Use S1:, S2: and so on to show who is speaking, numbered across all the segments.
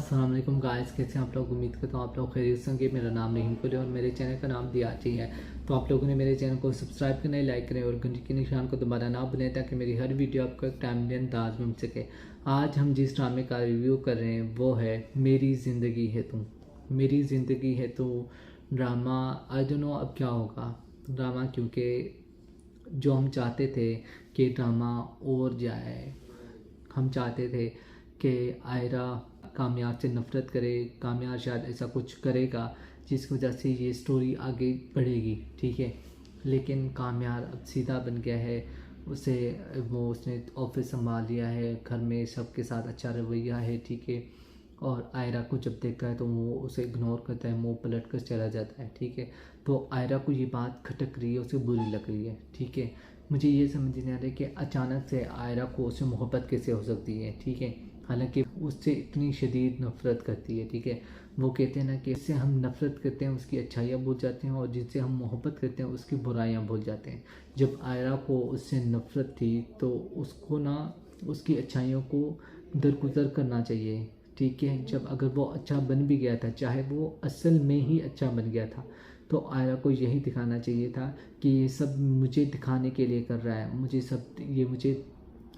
S1: अस्सलाम वालेकुम गाइस, कैसे हैं आप लोग। उम्मीद करता हूँ आप लोग खैरियत से होंगे। मेरा नाम नहीं कुल है और मेरे चैनल का नाम दियाची है। तो आप लोगों ने मेरे चैनल को सब्सक्राइब करना, लाइक करें और घंटी के निशान को दोबारा ना भूलें ताकि मेरी हर वीडियो आपको एक टाइमली अंदाज में मिल सके। आज हम जिस ड्रामे का रिव्यू कर रहे हैं वो है मेरी ज़िंदगी है तू। मेरी ज़िंदगी है तू ड्रामा। आई डोंट नो अब क्या होगा ड्रामा, क्योंकि जो हम चाहते थे कि ड्रामा और जाए, हम चाहते थे कि आयरा कामयाब से नफ़रत करे, कामयाब शायद ऐसा कुछ करेगा जिसकी वजह से ये स्टोरी आगे बढ़ेगी, ठीक है। लेकिन कामयाब अब सीधा बन गया है। उसने ऑफिस संभाल लिया है, घर में सबके साथ अच्छा रवैया है, ठीक है। और आयरा को जब देखता है तो वो उसे इग्नोर करता है, मुँह पलट कर चला जाता है, ठीक है। तो आयरा को ये बात खटक रही है, उसे बुरी लग रही है, ठीक है। मुझे ये समझ नहीं आ रहा है कि अचानक से आयरा को उससे मोहब्बत कैसे हो सकती है, ठीक है। हालांकि उससे इतनी शदीद नफ़रत करती है, ठीक है। वो कहते हैं ना कि इससे हम नफ़रत करते हैं उसकी अच्छाइयाँ भूल जाते हैं और जिससे हम मोहब्बत करते हैं उसकी बुराइयाँ भूल जाते हैं। जब आयरा को उससे नफ़रत थी तो उसको ना उसकी अच्छाइयों को दरगुजर करना चाहिए, ठीक है। जब अगर वो अच्छा बन भी गया था, चाहे वो असल में ही अच्छा बन गया था, तो आयरा को यही दिखाना चाहिए था कि ये सब मुझे दिखाने के लिए कर रहा है, मुझे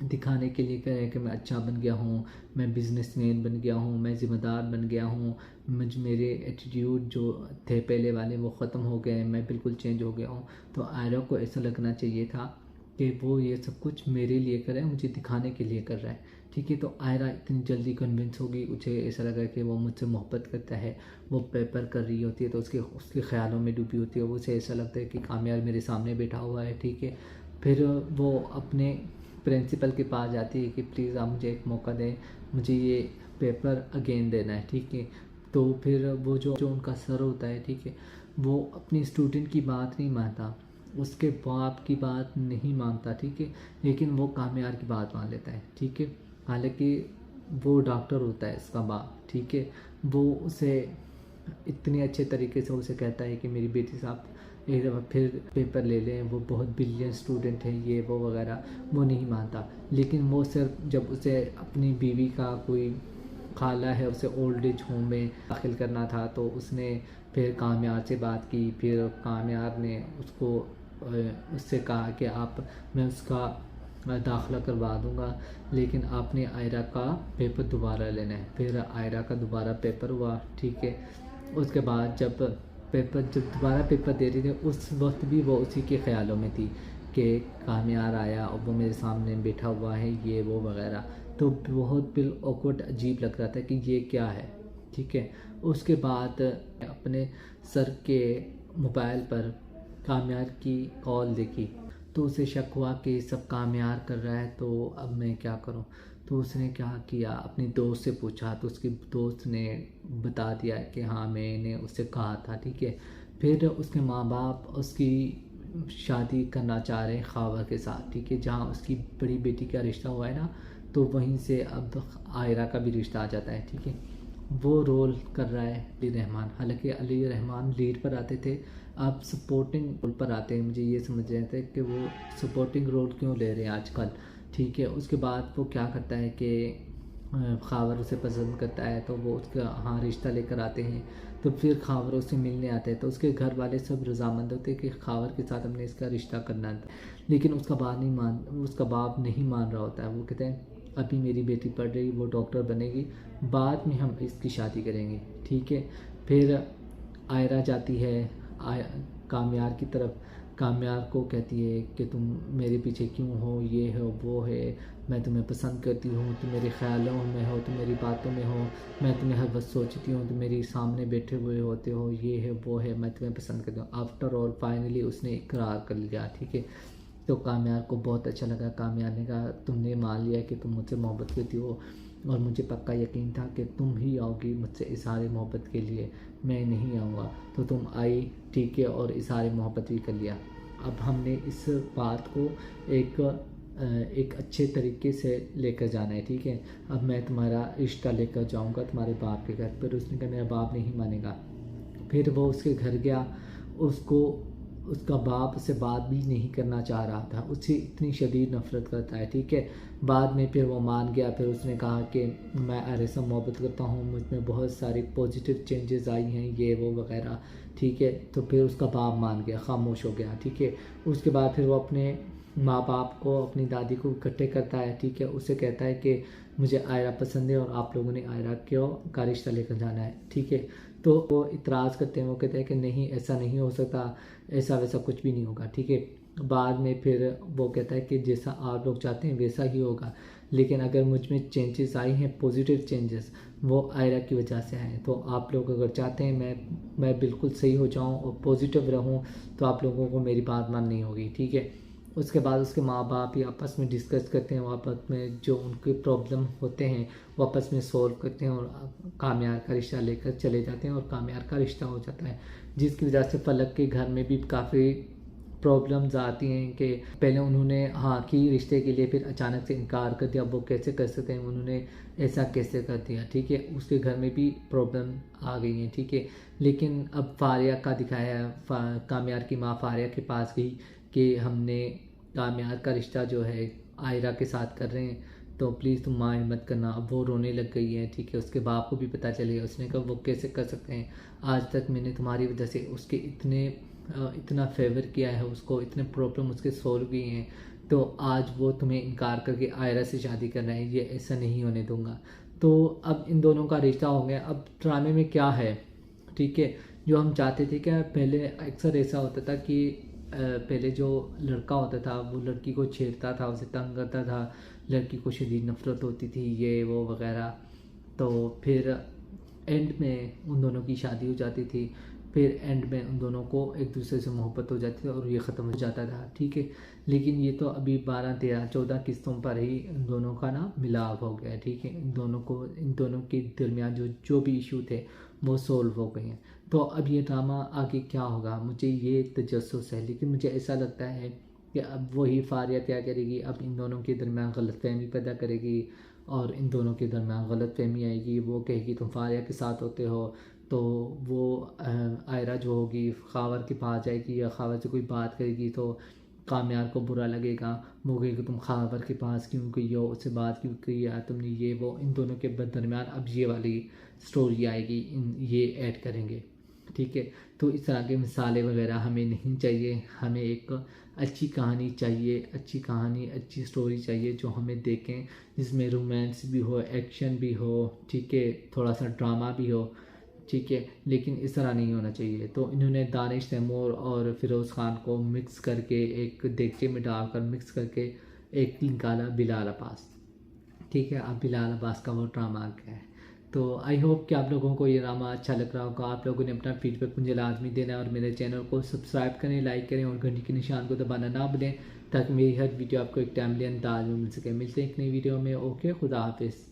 S1: दिखाने के लिए कर रहा है कि मैं अच्छा बन गया हूँ, मैं बिजनेसमैन बन गया हूँ, मैं ज़िम्मेदार बन गया हूँ, मेरे एटीट्यूड जो थे पहले वाले वो ख़त्म हो गए, मैं बिल्कुल चेंज हो गया हूँ। तो आयरा को ऐसा लगना चाहिए था कि वो ये सब कुछ मेरे लिए कर रहा है, मुझे दिखाने के लिए कर रहा है, ठीक है। तो आयरा इतनी जल्दी कन्विंस होगी, उसे ऐसा लगा कि वो मुझसे मोहब्बत करता है। वो पेपर कर रही होती है तो उसके ख्यालों में डूबी होती है। उसे ऐसा लगता है कि कामयाब मेरे सामने बैठा हुआ है, ठीक है। फिर वो अपने प्रिंसिपल के पास जाती है कि प्लीज़ आप मुझे एक मौका दें, मुझे ये पेपर अगेन देना है, ठीक है। तो फिर वो जो उनका सर होता है, ठीक है, वो अपनी स्टूडेंट की बात नहीं मानता, उसके बाप की बात नहीं मानता, ठीक है। लेकिन वो कामयाब की बात मान लेता है, ठीक है। हालांकि वो डॉक्टर होता है इसका बाप, ठीक है। वो उसे इतने अच्छे तरीके से उसे कहता है कि मेरी बेटी साहब एक दफ़ा फिर पेपर ले लें, वो बहुत ब्रिलियंट स्टूडेंट है, ये वो वगैरह। वो नहीं मानता। लेकिन वो सिर्फ जब उसे अपनी बीवी का कोई खाला है उसे ओल्ड एज होम में दाखिल करना था तो उसने फिर कामयाब से बात की। फिर कामयाब ने उससे कहा कि मैं उसका दाखिला करवा दूंगा, लेकिन आपने आयरा का पेपर दोबारा लेना है। फिर आयरा का दोबारा पेपर हुआ, ठीक है। उसके बाद जब दोबारा पेपर दे रही थी उस वक्त भी वो उसी के ख्यालों में थी कि कामयाब आया और वो मेरे सामने बैठा हुआ है, ये वो वगैरह। तो बहुत बिल ऑकवर्ड अजीब लग रहा था कि ये क्या है, ठीक है। उसके बाद अपने सर के मोबाइल पर कामयाब की कॉल देखी तो उसे शक हुआ कि सब कामयाब कर रहा है, तो अब मैं क्या करूं। तो उसने क्या किया, अपनी दोस्त से पूछा तो उसकी दोस्त ने बता दिया कि हाँ मैंने उससे कहा था, ठीक है। फिर उसके माँ बाप उसकी शादी करना चाह रहे हैं खावर के साथ, ठीक है। जहाँ उसकी बड़ी बेटी का रिश्ता हुआ है ना, तो वहीं से अब आयरा का भी रिश्ता आ जाता है, ठीक है। वो रोल कर रहा है अली रहमान। हालांकि अली रहमान लीड पर आते थे, अब सपोर्टिंग रोल पर आते हैं। मुझे ये समझ रहे थे कि वो सपोर्टिंग रोल क्यों ले रहे हैं आजकल, ठीक है। उसके बाद वो क्या करता है कि खावर उसे पसंद करता है तो वो उसका हाँ रिश्ता लेकर आते हैं। तो फिर खावर उससे मिलने आते हैं तो उसके घर वाले सब रजामंद होते हैं कि खावर के साथ हमने इसका रिश्ता करना था। लेकिन उसका बाप नहीं मान रहा होता है। वो कहते हैं अभी मेरी बेटी पढ़ रही, वो डॉक्टर बनेगी, बाद में हम इसकी शादी करेंगे, ठीक है। फिर आयरा जाती है कामयाब की तरफ। कामयाब को कहती है कि तुम मेरे पीछे क्यों हो, ये हो वो है, मैं तुम्हें पसंद करती हूँ, तुम मेरे ख्यालों में हो, तुम मेरी बातों में हो, मैं तुम्हें हर वक्त सोचती हूँ, तुम मेरे सामने बैठे हुए होते हो, ये है वो है, मैं तुम्हें पसंद करती हूँ। आफ्टर ऑल फाइनली उसने इकरार कर लिया, ठीक है। तो कामयाब को बहुत अच्छा लगा। कामयाब ने कहा तुमने मान लिया कि तुम मुझसे मोहब्बत करती हो और मुझे पक्का यकीन था कि तुम ही आओगी मुझसे इज़हार मोहब्बत के लिए, मैं नहीं आऊँगा। तो तुम आई, ठीक है, और इज़हार मोहब्बत भी कर लिया। अब हमने इस बात को एक अच्छे तरीके से लेकर जाना है, ठीक है। अब मैं तुम्हारा रिश्ता लेकर जाऊँगा तुम्हारे बाप के घर पर। उसने कहा मेरा बाप नहीं मानेगा। फिर वो उसके घर गया, उसको اس کا باپ اسے بات بھی نہیں کرنا چاہ رہا تھا، اس سے اتنی شدید نفرت کرتا ہے، ٹھیک ہے۔ بعد میں پھر وہ مان گیا، پھر اس نے کہا کہ میں عائرہ سے محبت کرتا ہوں، مجھ میں بہت ساری پازیٹیو چینجز آئی ہیں، یہ وہ وغیرہ، ٹھیک ہے۔ تو پھر اس کا باپ مان گیا، خاموش ہو گیا، ٹھیک ہے۔ اس کے بعد پھر وہ اپنے ماں باپ کو، اپنی دادی کو اکٹھے کرتا ہے، ٹھیک ہے۔ اسے کہتا ہے کہ مجھے عائرہ پسند ہے اور آپ لوگوں نے عائرہ کا رشتہ لے کر جانا ہے، ٹھیک ہے۔ تو وہ اعتراض کرتے ہیں، وہ کہتے ہیں کہ نہیں ایسا نہیں ہو سکتا، ایسا ویسا کچھ بھی نہیں ہوگا، ٹھیک ہے۔ بعد میں پھر وہ کہتا ہے کہ جیسا آپ لوگ چاہتے ہیں ویسا ہی ہوگا، لیکن اگر مجھ میں چینجز آئی ہیں، پازیٹیو چینجز، وہ عائرہ کی وجہ سے آئے ہیں، تو آپ لوگ اگر چاہتے ہیں میں بالکل صحیح ہو جاؤں اور پازیٹیو رہوں، تو آپ لوگوں کو میری بات ماننی ہوگی، ٹھیک ہے۔ اس کے بعد اس کے ماں باپ ہی آپس میں ڈسکس کرتے ہیں، وہ آپس میں جو ان کے پرابلم ہوتے ہیں وہ آپس میں سولو کرتے ہیں، اور کامیار کا رشتہ لے کر چلے جاتے ہیں، اور کامیار کا رشتہ ہو جاتا ہے، جس کی وجہ سے فلک کے گھر میں بھی کافی پرابلمز آتی ہیں کہ پہلے انہوں نے ہاں کی رشتے کے لیے، پھر اچانک سے انکار کر دیا، وہ کیسے کر سکتے ہیں، انہوں نے ایسا کیسے کر دیا، ٹھیک ہے۔ اس کے گھر میں بھی پرابلم آ گئی ہیں، ٹھیک ہے۔ لیکن اب فاریہ کا دکھایا ہے، کامیار کی ماں فاریہ کے پاس گئی کہ ہم نے کامیار کا رشتہ جو ہے عائرہ کے ساتھ کر رہے ہیں، تو پلیز تم مائنڈ مت کرنا۔ اب وہ رونے لگ گئی ہے، ٹھیک ہے۔ اس کے باپ کو بھی پتہ چل گیا، اس نے کہا وہ کیسے کر سکتے ہیں، آج تک میں نے تمہاری وجہ سے اس کے اتنا فیور کیا ہے، اس کو اتنے پرابلم اس کے سولو کی ہیں، تو آج وہ تمہیں انکار کر کے عائرہ سے شادی کر رہے ہیں، یہ ایسا نہیں ہونے دوں گا۔ تو اب ان دونوں کا رشتہ ہو گیا۔ اب ڈرامے میں کیا ہے، ٹھیک ہے، جو ہم چاہتے تھے کہ پہلے اکثر ایسا ہوتا تھا کہ پہلے جو لڑکا ہوتا تھا وہ لڑکی کو چھیڑتا تھا، اسے تنگ کرتا تھا، لڑکی کو شدید نفرت ہوتی تھی، یہ وہ وغیرہ، تو پھر اینڈ میں ان دونوں کی شادی ہو جاتی تھی، پھر اینڈ میں ان دونوں کو ایک دوسرے سے محبت ہو جاتی تھی اور یہ ختم ہو جاتا تھا، ٹھیک ہے۔ لیکن یہ تو ابھی 12 13 14 قسطوں پر ہی ان دونوں کا نا ملاپ ہو گیا، ٹھیک ہے۔ ان دونوں کے درمیان جو بھی ایشو تھے وہ سولو ہو گئے ہیں۔ تو اب یہ ڈرامہ آگے کیا ہوگا، مجھے یہ تجسس ہے، لیکن مجھے ایسا لگتا ہے کہ اب وہی فاریہ کیا کرے گی، اب ان دونوں کے درمیان غلط فہمی پیدا کرے گی، اور ان دونوں کے درمیان غلط فہمی آئے گی، وہ کہے گی تم فاریہ کے ساتھ ہوتے ہو، تو وہ عائرہ جو ہوگی خاور کے پاس جائے گی، یا خاور سے کوئی بات کرے گی تو کامیار کو برا لگے گا، وہ کہے کہ تم خاور کے پاس کیوں گئی ہو، اس سے بات کیوں کی ہے تم نے، یہ وہ، ان دونوں کے درمیان اب یہ والی سٹوری آئے گی، یہ ایڈ کریں گے، ٹھیک ہے۔ تو اس طرح کے مثالیں وغیرہ ہمیں نہیں چاہیے، ہمیں ایک اچھی کہانی چاہیے، اچھی کہانی، اچھی سٹوری چاہیے جو ہمیں دیکھیں، جس میں رومانس بھی ہو، ایکشن بھی ہو، ٹھیک ہے، تھوڑا سا ڈرامہ بھی ہو، ٹھیک ہے، لیکن اس طرح نہیں ہونا چاہیے۔ تو انہوں نے دانش تیمور اور فیروز خان کو مکس کر کے ایک دیگچے میں ڈال کر مکس کر کے ایک نکالا بلال عباس، ٹھیک ہے۔ اب بلال عباس کا وہ ڈرامہ آ گیا ہے۔ تو آئی ہوپ کہ آپ لوگوں کو یہ ڈرامہ اچھا لگ رہا ہوگا، آپ لوگوں نے اپنا فیڈ بیک مجھے لازمی دینا ہے، اور میرے چینل کو سبسکرائب کریں، لائک کریں، اور گھنٹی کے نشان کو دبانا نہ بھولیں، تاکہ میری ہر ویڈیو آپ کو ایک ٹائملی انداز میں مل سکے۔ ملتے ہیں ایک نئی ویڈیو میں، اوکے، خدا حافظ۔